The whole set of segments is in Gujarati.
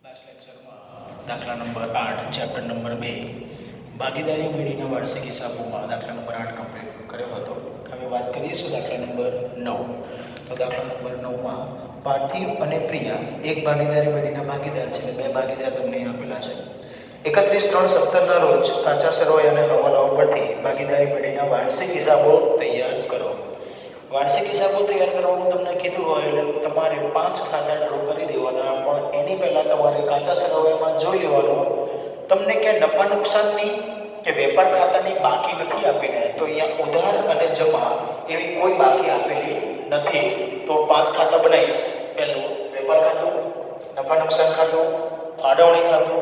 લાસ્ટ લેક્ચરમાં દાખલા નંબર 8 ચેપ્ટર નંબર 2 ભાગીદારી પેઢીના વાર્ષિક હિસાબોમાં દાખલા નંબર 8 કમ્પ્લીટ કર્યો હતો. હવે વાત કરીએ છીએ દાખલા નંબર 9. તો દાખલા નંબર 9માં પાર્થિવ અને પ્રિયા એક ભાગીદારી પેઢીના ભાગીદાર છે. બે ભાગીદાર તમને આપેલા છે. 31/3/17ના રોજ કાચા સરવાઈ અને હવાલાઓ પરથી ભાગીદારી પેઢીના વાર્ષિક હિસાબો તૈયાર કરો. વાર્ષિક હિસાબો તૈયાર કરવાનું તમને કીધું હોય એટલે તમારે 5 ખાતા ડ્રો કરી દેવાના. પણ એની પહેલાં તમારે કાચા સરવાઈમાં જોઈ લેવાનું તમને ક્યાંય નફા નુકસાનની કે વેપાર ખાતાની બાકી નથી આપીને. તો અહીંયા ઉધાર અને જમા એવી કોઈ બાકી આપેલી નથી. તો 5 ખાતા બનાવીશ. પહેલું વેપાર ખાતું, નફા નુકસાન ખાતું, ફાળવણી ખાતું,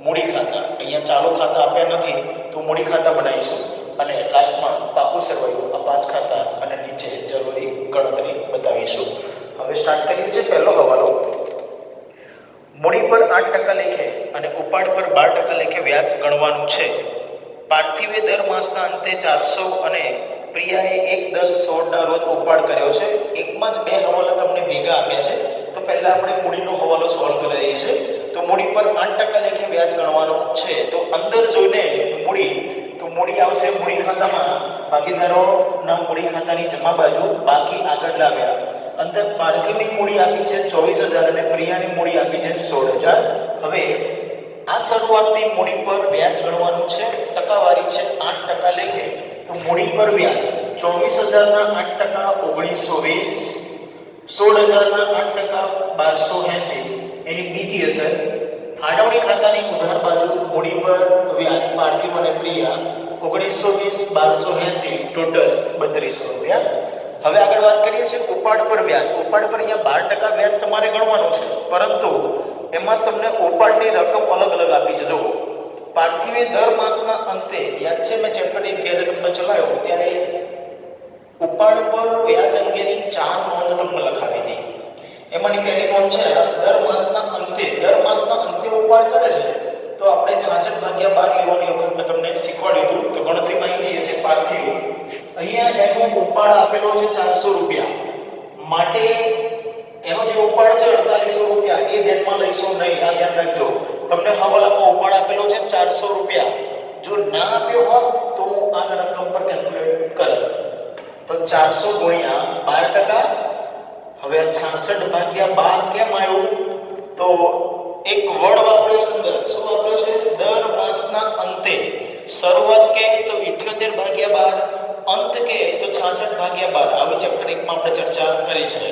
મૂડી ખાતા. અહીંયા ચાલુ ખાતા આપ્યા નથી તો મૂડી ખાતા બનાવીશું. અને લાસ્ટમાં પાકું સરવાયું આ 5 ખાતા અને નીચે જરૂરી ગણતરી બતાવીશું. હવે સ્ટાર્ટ કરીએ છીએ. પહેલો હવાલો. મૂડી પર 8% લેખે અને ઉપાડ પર 12% લેખે વ્યાજ ગણવાનું છે. પાર્થિવે દર માસના અંતે 400 અને પ્રિયાએ 1/10/16ના રોજ ઉપાડ કર્યો છે. એકમાં જ બે હવાલા તમને ભેગા આપ્યા છે. તો પહેલાં આપણે મૂડીનો હવાલો સોલ્વ કરી દઈએ છીએ. તો મૂડી પર 8% લેખે વ્યાજ ગણવાનું છે. તો અંદર જોઈને મૂડી આવશે. મૂડી ખાતામાં ભાગીદારોના મૂડી ખાતાની જમા બાજુ બાકી આગળ લાવ્યા. અંદર પાર્થિવની મૂડી આપી છે 24,000 અને પ્રિયાની મૂડી આપી છે 16,000. હવે આ શરૂઆતની મૂડી પર વ્યાજ ગણવાનું છે. ટકાવારી છે 8% લેખે. તો મૂડી પર વ્યાજ 24,000ના 8% 1920, 16,000ના 8% 1280. એની બીજી અસર ફાળવણી ખાતાની ઉધાર બાજુ મૂડી પર વ્યાજ પાર્થિવ અને પ્રિયા 1920, 1280 ટોટલ 3200 રૂપિયા. હવે આગળ વાત કરીએ છીએ ઉપાડ પર વ્યાજ. ઉપાડ પર અહીંયા 12% વ્યાજ તમારે ગણવાનું છે. પરંતુ એમાં તમને ઉપાડની રકમ અલગ અલગ આપી છે. જુઓ, પાર્થિવે દર માસના અંતે, યાદ છે મેં ચેપ્ટર 1 જ્યારે તમને ચલાવ્યો ત્યારે ઉપાડ પર વ્યાજ અંગેની 4 નોંધ તમને લખાવી હતી. એમાંની પહેલી નોંધ છે દર માસના અંતે ઉપાડ કરે છે તો આપણે 66/12 લેવાની વખત મેં તમને શીખવાડ્યું હતું. તો ગણતરીમાં આવી જઈએ છે પાર્થિવ. અહીંયા એનો ઉપાડ આપેલો છે 400 રૂપિયા. માટે એનો જે ઉપાડ છે 4800 રૂપિયા એ ધ્યાનમાં લઈશું નહીં. આ ધ્યાન રાખજો. તમને હવાલામાં ઉપાડ આપેલો છે 400 રૂપિયા. જો ના આપ્યો હોત તો હું આ રકમ પર કેલ્ક્યુલેટ કરે. તો 400 ગુણ્યા 12%. હવે 66/12 કેમ આવ્યું? તો એક વર્ડ વાપર્યો છે અંદર. શું વાપર્યો છે? દર માસના અંતે. શરૂઆત કે તો 78/12, અંત કે તો 66/12. આવી ચેપ્ટર 1 માં આપણે ચર્ચા કરી છે.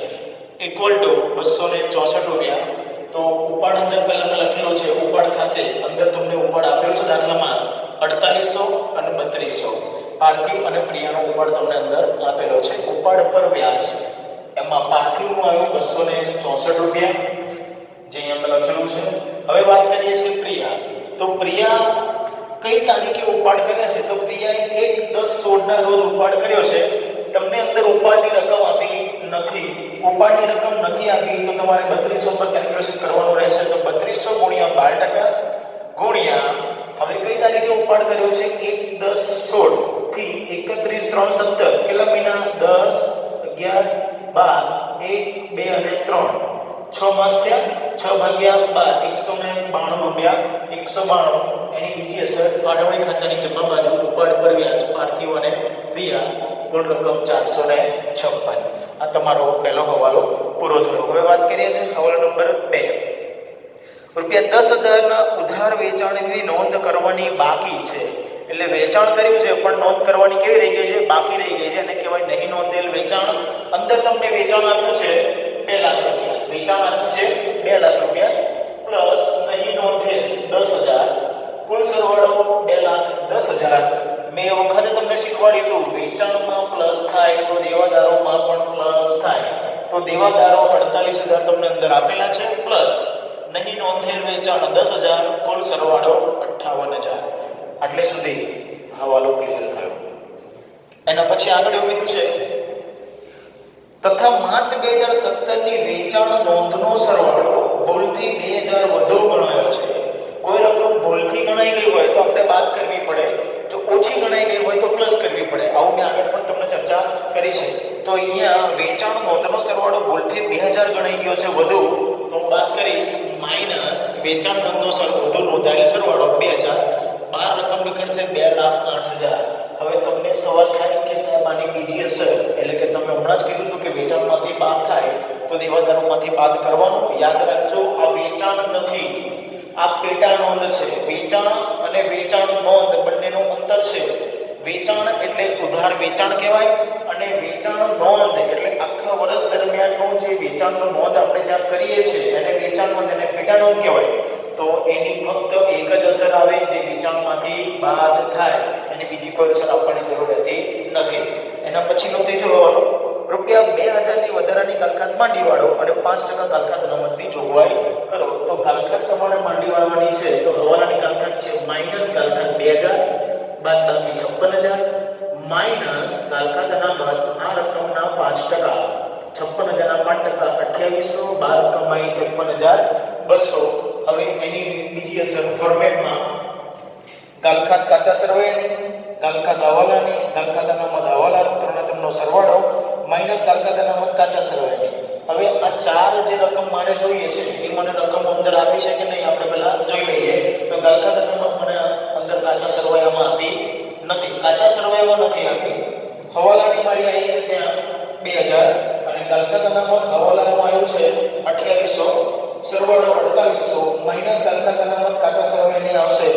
ઇક્વલ ટુ 264 રૂપિયા. તો ઉપાડ અંદર પહેલા મેં લખેલો છે. ઉપાડ ખાતે અંદર તમને ઉપાડ આપેલો છે દાખલામાં 4800 અને 3200. પાર્થિવ અને પ્રિયાનો ઉપાડ તમને અંદર આપેલો છે. ઉપાડ પર વ્યાજ એમાં પાર્થિવનું આવ્યું 264 રૂપિયા જે અહીંયા મેં લખેલું છે. હવે વાત કરીએ છીએ પ્રિયા. તો પ્રિયા કઈ તારીખે ઉપાડ કર્યા છે? તો પ્રિયાએ 1/10/16ના રોજ ઉપાડ કર્યો છે. તમને અંદર ઉપાડની રકમ આપી નથી. ઉપાડની રકમ નથી આપી તો તમારે 3200 પર કેલ્ક્યુલેશન કરવાનું રહેશે. તો 3200 ગુણ્યા 12% ગુણ્યા હવે કઈ તારીખે ઉપાડ કર્યો છે? 1/10/16 થી 31/3/17. કેટલા મહિના? 10, 11, 12, 1, 2 અને 3. 6 માસ થયા. 6/12 192 રૂપિયા. 192. એની બીજી અસર ફાળવણી ખાતાની જમા બાજુ ઉપાડ પર વ્યાજ પાર્થિવ અને પ્રિયા કુલ રકમ 456. આ તમારો પહેલો હવાલો પૂરો થયો. હવે વાત કરીએ છીએ હવાલો નંબર 2. રૂપિયા 10,000ના ઉધાર વેચાણની નોંધ કરવાની બાકી છે. એટલે વેચાણ કર્યું છે પણ નોંધ કરવાની કેવી રહી ગઈ છે? બાકી રહી ગઈ છે. એને કહેવાય નહીં નોંધેલ વેચાણ. અંદર તમને વેચાણ આપ્યું છે 2 લાખ રૂપિયા. વેચાણ આપ્યું છે 2 લાખ રૂપિયા પ્લસ નહીં નોંધેલ 10,000. કુલ સરવાળો 2,10,000. મેં એ વખતે તમને શીખવાડ્યું હતું વેચાણમાં પ્લસ થાય તો દેવાદારોમાં પણ પ્લસ થાય. તો દેવાદારો 48,000 તમને અંદર આપેલા છે પ્લસ નહીં નોંધેલ વેચાણ 10,000. કુલ સરવાળો 58,000. આટલે સુધી હવાલો ક્લિયર થયો. એના પછી આગળ એવું કીધું છે તથા માર્ચ 2017ની વેચાણ નોંધનો સરવાળો ભૂલથી 2000 વધુ ગણાયો છે. કોઈ રકમ ભૂલથી ગણાઈ ગઈ હોય તો આપણે બાદ કરવી પડે. જો ઓછી ગણાઈ ગઈ હોય તો પ્લસ કરવી પડે. આવું મેં આગળ પણ તમને ચર્ચા કરી છે. તો અહીંયા વેચાણ નોંધનો સરવાળો ભૂલથી 2000 ગણાઈ ગયો છે વધુ. તો હું બાદ કરીશ માઇનસ વેચાણ નોંધનો વધુ નોંધાયેલ સરવાળો 2012 રકમ નીકળશે 2,08,000. હવે તમને સવાલ થાય કે સાહેબ આની બીજી અસર એટલે કે તમે હમણાં જ કીધું હતું કે વેચાણમાંથી બાદ થાય તો દેવાદારોમાંથી બાદ કરવાનું. યાદ રાખજો આ વેચાણ નથી, આ પેટા નોંધ છે. વેચાણ અને વેચાણ નોંધ બંનેનો અંતર છે. વેચાણ એટલે ઉધાર વેચાણ કહેવાય અને વેચાણ નોંધ એટલે આખા વર્ષ દરમિયાનનું જે વેચાણનું નોંધ આપણે જ્યાં કરીએ છીએ એને વેચાણ નોંધ અને પેટા નોંધ કહેવાય. તો એની ફક્ત એક જ અસર આવે જે વેચાણમાંથી બાદ થાય, એને બીજી કોઈ અસર આપવાની જરૂર રહેતી નથી. એના પછીનો ત્રીજો હવાલો, રૂપિયા 2,000ની વધારાની કાલખાત માંડી વાળો અને 5% કાલખાત અનામતની જોગવાઈ કરો. તો કાલખાત તમારે માંડી વાળવાની છે તો હવાલાની કાલખાત છે માઇનસ કાલખાત 2,000 બાદ બાકી 56,000 માઇનસ કાલખાત અનામત આ રકમના 5%, 56,000 ના 5% 2800, 12 રકમ આવી 53,200. હવે એની બીજી અસર ફોર્મેટમાં કાલખાત કાચા સરવૈયાની, કાલખાત હવાલાની, કાલખાત અનામત હવાલાનું ત્રણનો સરવાળો માઇનસ કાલખાત અનામત કાચા સરવૈયાની. હવે આ ચાર જે રકમ મારે જોઈએ છે એ મને રકમ અંદર આપી છે કે નહીં આપણે પહેલા જોઈ લઈએ. તો કાલખાત અનામત મને અંદર કાચા સરવૈયામાં આપી નથી, કાચા સરવૈયામાં નથી આપી. હવાલાની મારી આવી છે ત્યાં 2,000 અને કાલખાત અનામત હવાલાનું આવ્યું છે 2800, સરવાળો 4800 માઇનસ કાલખાત અનામત કાચા સરવૈયાની આવશે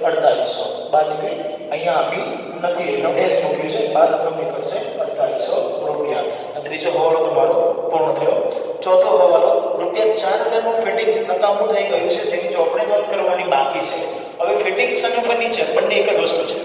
4800. બાર નીકળી અહીંયા આપી નથી એનો ડેશ મૂક્યું છે, બાર રકમ નીકળશે 4800 રૂપિયા. આ ત્રીજો હવાલો તમારો પૂર્ણ થયો. ચોથો હવાલો, રૂપિયા 4,000 નું ફિટિંગ્સ નકામું થઈ ગયું છે જેની ચોપડી નોંધ કરવાની બાકી છે. હવે ફિટિંગ્સ અને ફર્નિચર બંને એક જ વસ્તુ છે,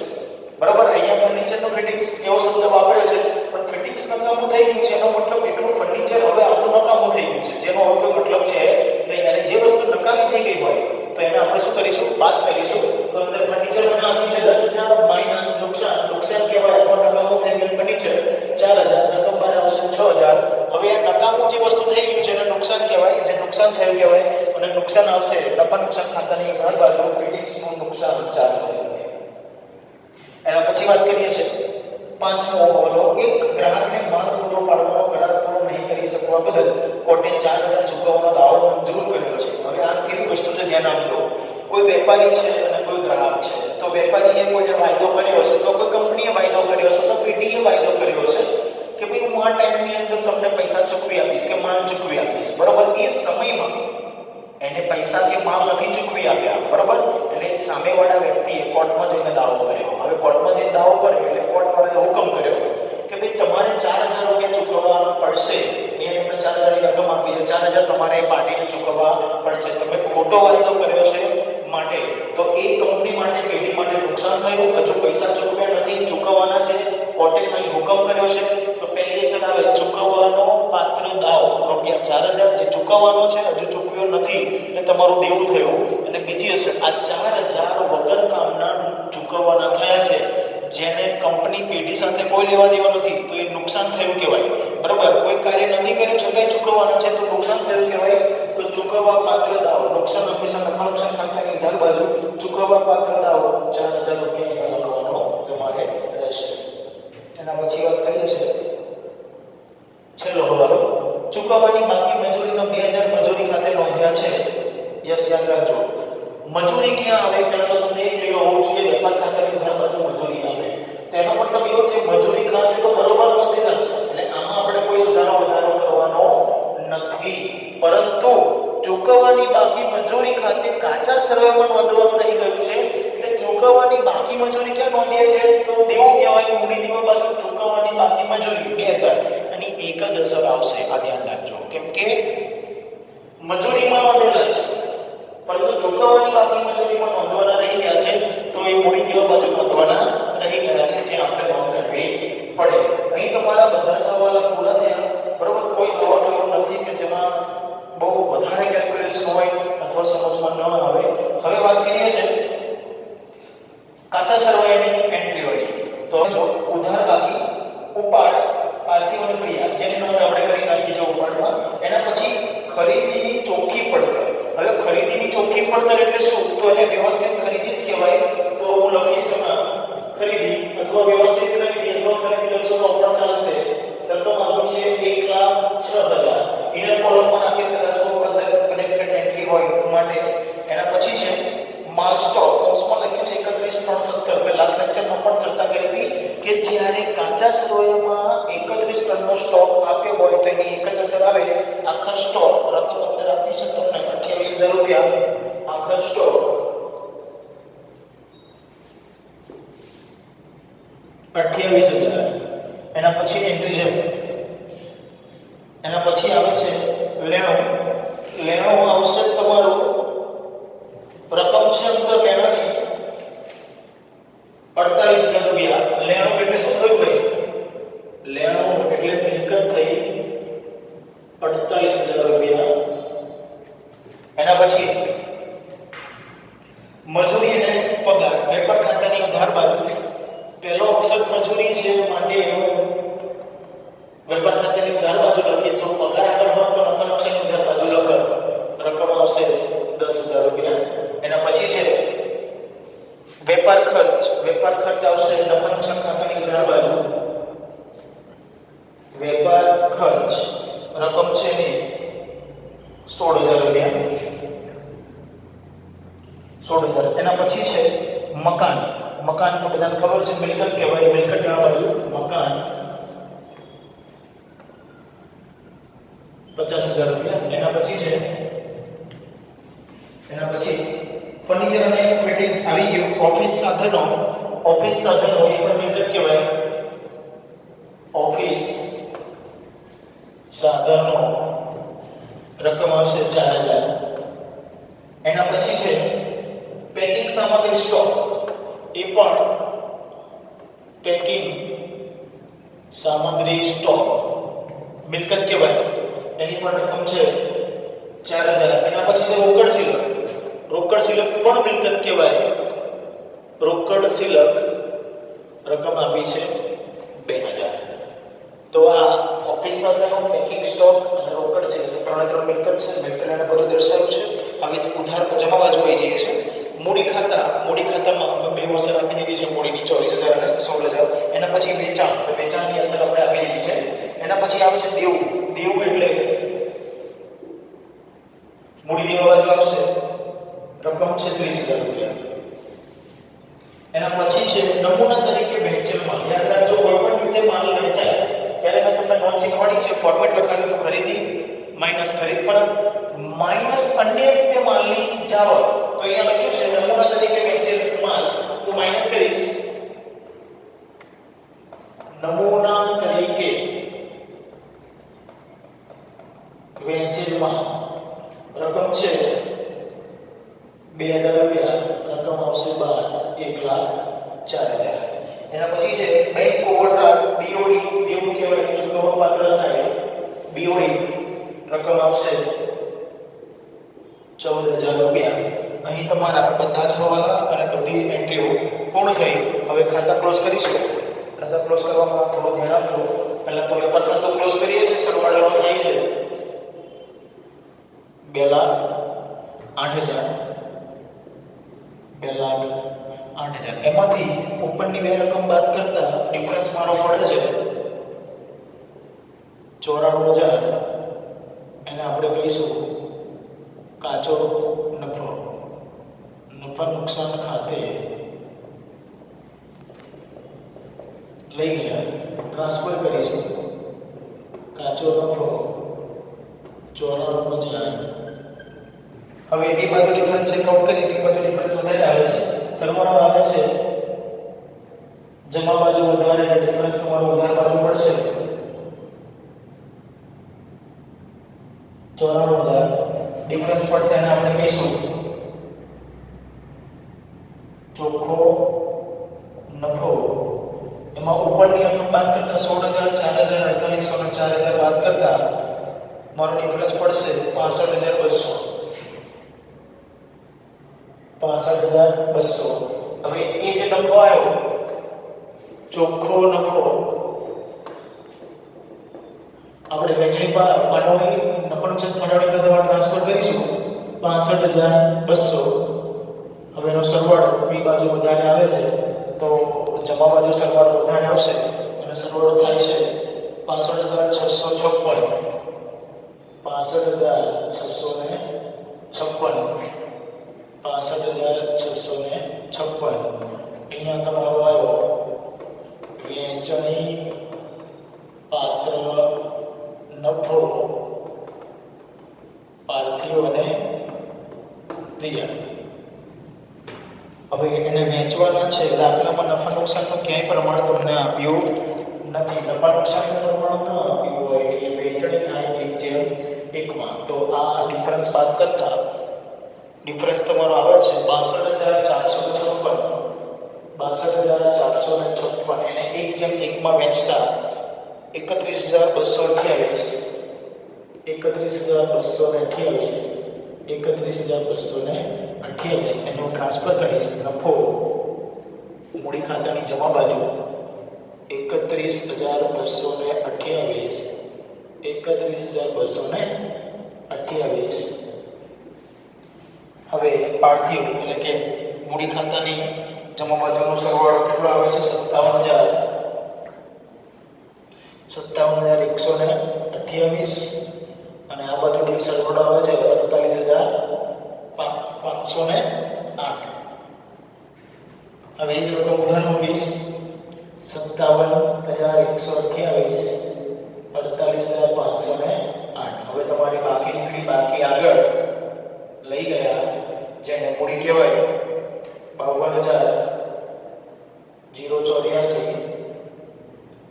બરાબર. અહીંયા ફર્નિચરનું ફિટિંગ્સ એવો શબ્દ વાપરે છે પણ ફિટિંગ્સ નકામું થઈ ગયું છે એનો મતલબ એટલું ફર્નિચર હવે આપણું નકામું થઈ ગયું છે જેનો હવે કોઈ મતલબ છે નહીં. અને જે વસ્તુ નકામી થઈ ગઈ હોય તો એને આપણે શું કરીશું, બાદ કરીશું. તો અંદર ફર્નિચર મને આપ્યું છે 10,000 માઇનસ નુકસાન, નુકસાન કહેવાય અથવા નકામું થઈ ગયેલું ફર્નિચર 4,000, રકમ બહાર આવશે 6,000. હવે આ નકામું જે વસ્તુ થઈ ગયું છે એને નુકસાન કહેવાય, જે નુકસાન થયું કહેવાય અને નુકસાન આવશે નફા નુકસાન ખાતાની હર બાજુ ફિટિંગ્સનું નુકસાન 4,000. એના પછી વાત કરીએ છીએ પાંચમો હવાલો, એક ગ્રાહકને માલ પૂરો પાડવાનો કરાર પૂરો નહીં કરી શકવા બદલ કોર્ટે 4,000 ચૂકવવાનો દાવો મંજૂર કર્યો છે. હવે આ કેવી વસ્તુ છે ધ્યાન આપજો. કોઈ વેપારી છે અને કોઈ ગ્રાહક છે. તો વેપારીએ કોઈને વાયદો કર્યો હશે, તો કોઈ કંપનીએ વાયદો કર્યો હશે, તો પેઢીએ વાયદો કર્યો હશે કે ભાઈ હું આ ટાઈમની અંદર તમને પૈસા ચૂકવી આપીશ કે માલ ચૂકવી આપીશ, બરાબર. એ સમયમાં એને પૈસા કે માલ નથી ચૂકવી આપ્યા, બરાબર. એટલે સામેવાળા વ્યક્તિએ કોર્ટમાં જઈને દાવો કર્યો. હવે કોર્ટમાં જઈને દાવો કર્યો એટલે કોર્ટવાળાએ હુકમ કર્યો કે ભાઈ તમારે 4,000 રૂપિયા ચૂકવવા પડશે. અહીંયા તમને 4,000ની રકમ આપી છે, 4,000 તમારે એ પાર્ટીને ચૂકવવા પડશે. તમે ખોટો વાયદો કર્યો છે માટે તો એ કંપની માટે, પેઢી માટે નુકસાન થયું. હજુ પૈસા ચૂકવ્યા નથી, ચૂકવવાના છે. કોર્ટે ખાલી હુકમ કર્યો છે. તો પહેલી અસર આવે ચૂકવવાનો પાત્ર દાવો રૂપિયા 4,000 જે ચૂકવવાનો છે હજુ ચૂકવ્યો નથી એટલે તમારું દેવું થયું. અને બીજી અસર આ 4,000 વગર કામના ચૂકવવાના થયા છે જેને કંપની પેઢી સાથે કોઈ લેવા દેવા નથી તો એ નુકસાન થયું કહેવાય, બરાબર. કોઈ કાર્ય નથી કર્યું છતાંય ચૂકવવાના છે તો નુકસાન થયું કહેવાય. તો ચૂકવવા પાત્ર દાવો, નુકસાન હંમેશા નફા નુકસાન ખાતાની ધાર બાજુ ચૂકવવા પાત્ર દાવો 4,000 રૂપિયા અહીંયા લખવાનો તમારે રહેશે. એના પછી વાત કરીએ છીએ છેલ્લો હવાલો, ચૂકવવાની બાકી મજૂરીનો 2,000 મજૂરી ખાતે નોંધ્યા છે. યસ, યાદ રાખજો. મજૂરી ક્યાં આવે પહેલા તો તમને એક લેવા હોવું જોઈએ વેપાર ખાતાની ધાર બાજુ મજૂરી આવે. તેનો મતલબ એવો છે મજૂરી ખાતે તો બરોબર નોંધેલા છે એટલે આમાં આપણે કોઈ સુધારો વધારો કરવાનો નથી. પરંતુ ચૂકવવાની બાકી મજૂરી ખાતે કાચા સરવૈયામાં નોંધવાનું રહી ગયું છે. એટલે ચૂકવવાની બાકી મજૂરી ક્યાં નોંધીએ છે તો દેવું કહેવાય. મૂડી દેવા બાજુ ચૂકવવાની બાકી મજૂરી 2,000 અને એક જ અસર આવશે. આ ધ્યાન રાખજો કેમ કે મજૂરીમાં નોંધેલા છે પરંતુ ચૂકવવાની બાકી મજૂરીમાં નોંધવાના રહી ગયા છે તો એ મૂડી દેવા બાજુ નોંધવાના રહી ગયા છે જે આપણે નોંધ કરવી પડે. અહીં તમારા બધા જ હવાલા પૂરા થયા, બરોબર. કોઈ હવાલો એવો નથી કે જેમાં બહુ વધારે કેલ્ક્યુલેશન હોય અથવા સમજમાં ન આવે. હવે વાત કરીએ છીએ કાચા સરવૈયાની એન્ટ્રીઓની. તો જો ઉધાર બાકી, ઉપાડ, આરતીઓ અને ક્રિયા જેની નોંધ આપણે કરી નાખી છે ઉપાડમાં. એના પછી ખરીદીની ચોખ્ખી પડતર. હવે ખરીદીની ચોખ્ખી પડતર એટલે શું તો એને વ્યવસ્થિત ખરીદી જ કહેવાય. તો હું લખીશ ખરીદી અથવા વ્યવસ્થિત ખરીદી અથવા ખરીદી લખશો તો પણ ચાલશે. રકમ આપી છે 1,06,000. ઇનર કોલમમાં નાખીશ કદાચ અંદર કનેક્ટેડ એન્ટ્રી હોય માટે એના પછી છે માલ સ્ટોક, કૌંસમાં લખ્યું છે 31,370. મેં લાસ્ટ લેક્ચરમાં પણ ચર્ચા કરી હતી કે જ્યારે કાચા સરવૈયામાં 31 ટનનો સ્ટોક આપ્યો હોય તો એની એક જ અસર આવે, આખર સ્ટોક રકમ અંદર આપી છે તમને 28,000 રૂપિયા. આખર સ્ટોક 28,000. એના પછી એન્ટ્રી છે, એના પછી આવે છે લેણું. લેણું આવશે તમારું, રકમ છે અંદર લેણાની 48,000 રૂપિયા. લેણું એટલે શું થયું ભાઈ? લેણું એટલે મિલકત થઈ 48,000 રૂપિયા. એના પછી મજૂરી અને પગાર, વેપાર ખાતાની ઉધાર બાજુ. પહેલો અક્ષર મજૂરી છે માટે વેપાર ખાતાની ઉધાર બાજુ લખીશું. પગાર આગળ હોત તો નફા નુકસાનની ઉધાર બાજુ લખો. રકમ આવશે 10,000 રૂપિયા. એના પછી છે વેપાર ખર્ચ. વેપાર ખર્ચ આવશે નફા નુકસાન ખાતાની ઉધાર બાજુ. વેપાર ખર્ચ રકમ છે ને 16,000 રૂપિયા. 16,000. એના પછી છે મકાન. મકાન તો બધાને ખબર છે મિલકત કહેવાય. મિલકત ના બાજુ મકાન 50,000 રૂપિયા. એના પછી છે, એના પછી ફર્નિચર અને ફિટિંગ્સ આવી ગયું. ઓફિસ સાધનો. ઓફિસ સાધનો એ પણ મિલકત કહેવાય. ઓફિસ સાધનો રકમ આવશે 4,000. એના પછી છે પેકિંગ સામગ્રી સ્ટોક. એ પણ પેકિંગ સામગ્રી સ્ટોક મિલકત કહેવાય. એની પણ રકમ છે 4,000. એના પછી છે રોકડ સિલક. રોકડ સિલક પણ મિલકત કહેવાય. રોકડ સિલક રકમ આપી છે 2,000. તો આ ઓફિસ સાધનો, પેકિંગ સ્ટોક અને રોકડ સિલક ત્રણ મિલકત છે. મિલકત એને બધું દર્શાવ્યું છે. હવે ઉધાર જમા બાજુ આવી જઈએ છે. મૂડી ખાતા. મૂડી ખાતામાં અમે બે અસર આપી દીધી છે. મૂડીની 24,000 અને 16,000. એના પછી વેચાણ. તો વેચાણની અસર આપણે આપી દીધી છે. એના પછી આવે છે દેવું. દેવું એટલે મૂડી દેવા બાજુ આવશે, રકમ છે 30,000 રૂપિયા. એના પછી છે નમૂના તરીકે વહેંચેલ માલ. યાદ રાખજો, કોઈ પણ રીતે માલ વેચાય ત્યારે મેં તમને નોંધ શીખવાડી છે. ફોર્મેટ લખાયું તો ખરીદી માઇનસ ખરીદ પર માઇનસ અન્ય રીતે માલની જાવક. તો અહીંયા લખ્યું છે નમૂના તરીકે વહેંચેલ માલ, તો માઇનસ કરીશ. નમૂના તરીકે વહેંચેલ માલ રકમ છે 2,000 રૂપિયા. રકમ આવશે 1,04,000. એના પછી છે બેંક ઓવરડ્રાફ્ટ. બીઓડી દેવું કહેવાય, ચૂકવવા પાત્ર થાય. બીઓડી રકમ આવશે 14,000 રૂપિયા. અહીં તમારા બધા જ હવાલા અને બધી એન્ટ્રીઓ પૂર્ણ થઈ. હવે ખાતા ક્લોઝ કરીશું. ખાતા ક્લોઝ કરવામાં થોડું ધ્યાન આપજો. પહેલા તો વેપાર ખાતું ક્લોઝ કરીએ છીએ. સરવાળો થાય છે 2,08,000. 2,08,000. એમાંથી ઉપરની બે રકમ બાદ કરતા ડિફરન્સ મારો મળે છે 94,000. એને આપણે કહીશું કાચો નફો. નફા નુકસાન ખાતે લઈ ગયા, ટ્રાન્સફર કરીશું. કાચો નફો 94,000. હવે એ બાજુ ડિફરન્સ કાઉન્ટ કરીએ. એ બાજુ ડિફરન્સ વધારે આવે છે, સરવાળો આવે છે. જમા બાજુ વધારે અને ડિફરન્સ તમારો ઉધાર બાજુ પડશે 94,000. ડિફરન્સ પડશે અને આપણે કહીશું ચોખ્ખો નફો. એમાં ઉપરની રકમ બાદ કરતા 16,000, 4,000, 48,000 અને 4,000 બાદ કરતા મારો ડિફરન્સ પડશે 65,200. 65,200. હવે એ જે નફો આવ્યો, ચોખ્ખો નફો, આપણે વહેંચણી ફાળવણી નફા નુકસાન ફાળવણી કરતા ટ્રાન્સફર કરીશું 65,200. હવે એનો સરવાળો બી બાજુ વધારે આવે છે તો જમા બાજુ સરવાળો વધારે આવશે અને સરવાળો થાય છે 65,656. 65,656. 65,656. અહીંયા તમારો આવ્યો વેચણી પાત્ર નફો પાર્થિવ અને પ્રિય. હવે એને વેચવાના છે. દાખલામાં નફા નુકસાનનું ક્યાંય પ્રમાણ તમને આપ્યું નથી. નફા નુકસાનનું પ્રમાણ ન આપ્યું હોય એટલે વેચણી થાય 1:1 તો આ ડિફરન્સ બાદ કરતા ડિફરન્સ તમારો આવે છે 62,456. એને 1:1 વેચતા 31,228 એનું ટ્રાન્સફર કરીશ. નફો મૂડી ખાતાની જમા બાજુ 31,228. હવે પાર્થિવ એટલે કે મૂડી ખાતાની જમા બાજુનો સરવાળો કેટલો આવે છે? 57,128 અને આ બાજુ સરવાળો આવે છે 48,508. હવે એ જ રકમ ઉધાર મૂકીશ. 57,128 48,508. હવે તમારી બાકી નીકળી. બાકી આગળ લઈ ગયા જેને મૂડી કહેવાય 52,084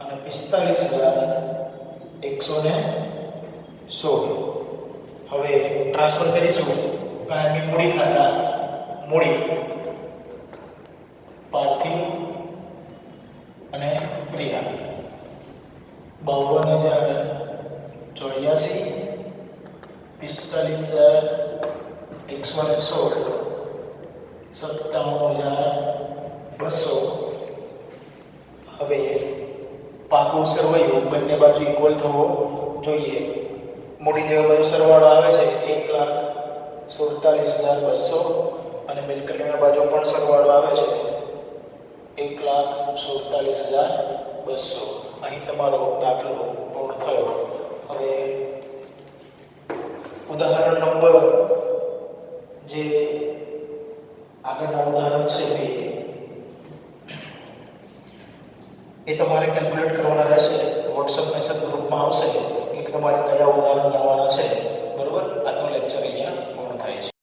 અને 45,116. હવે ટ્રાન્સફર કરીશું કાયમી મૂડી ખાતા મૂડી પાર્થિવ અને પ્રિયા 52,084 45,116 57,200. હવે પાકો સરવાળો બંને બાજુ ઇક્વલ થવો જોઈએ. મૂડી દેવા બાજુ સરવાળો આવે છે 1,47,200 અને મિલકતની બાજુ પણ સરવાળો આવે છે 1,47,200. અહીં તમારો દાખલો પૂર્ણ થયો. હવે ઉદાહરણ નંબર જે આગળના ઉદાહરણ છે એ તમારે કેલ્ક્યુલેટ કરવાના રહેશે. વોટ્સઅપ મેસેજ ગ્રુપમાં આવશે કે તમારે કયા ઉદાહરણ ગણવાના છે. બરોબર. આજનો લેક્ચર અહીંયા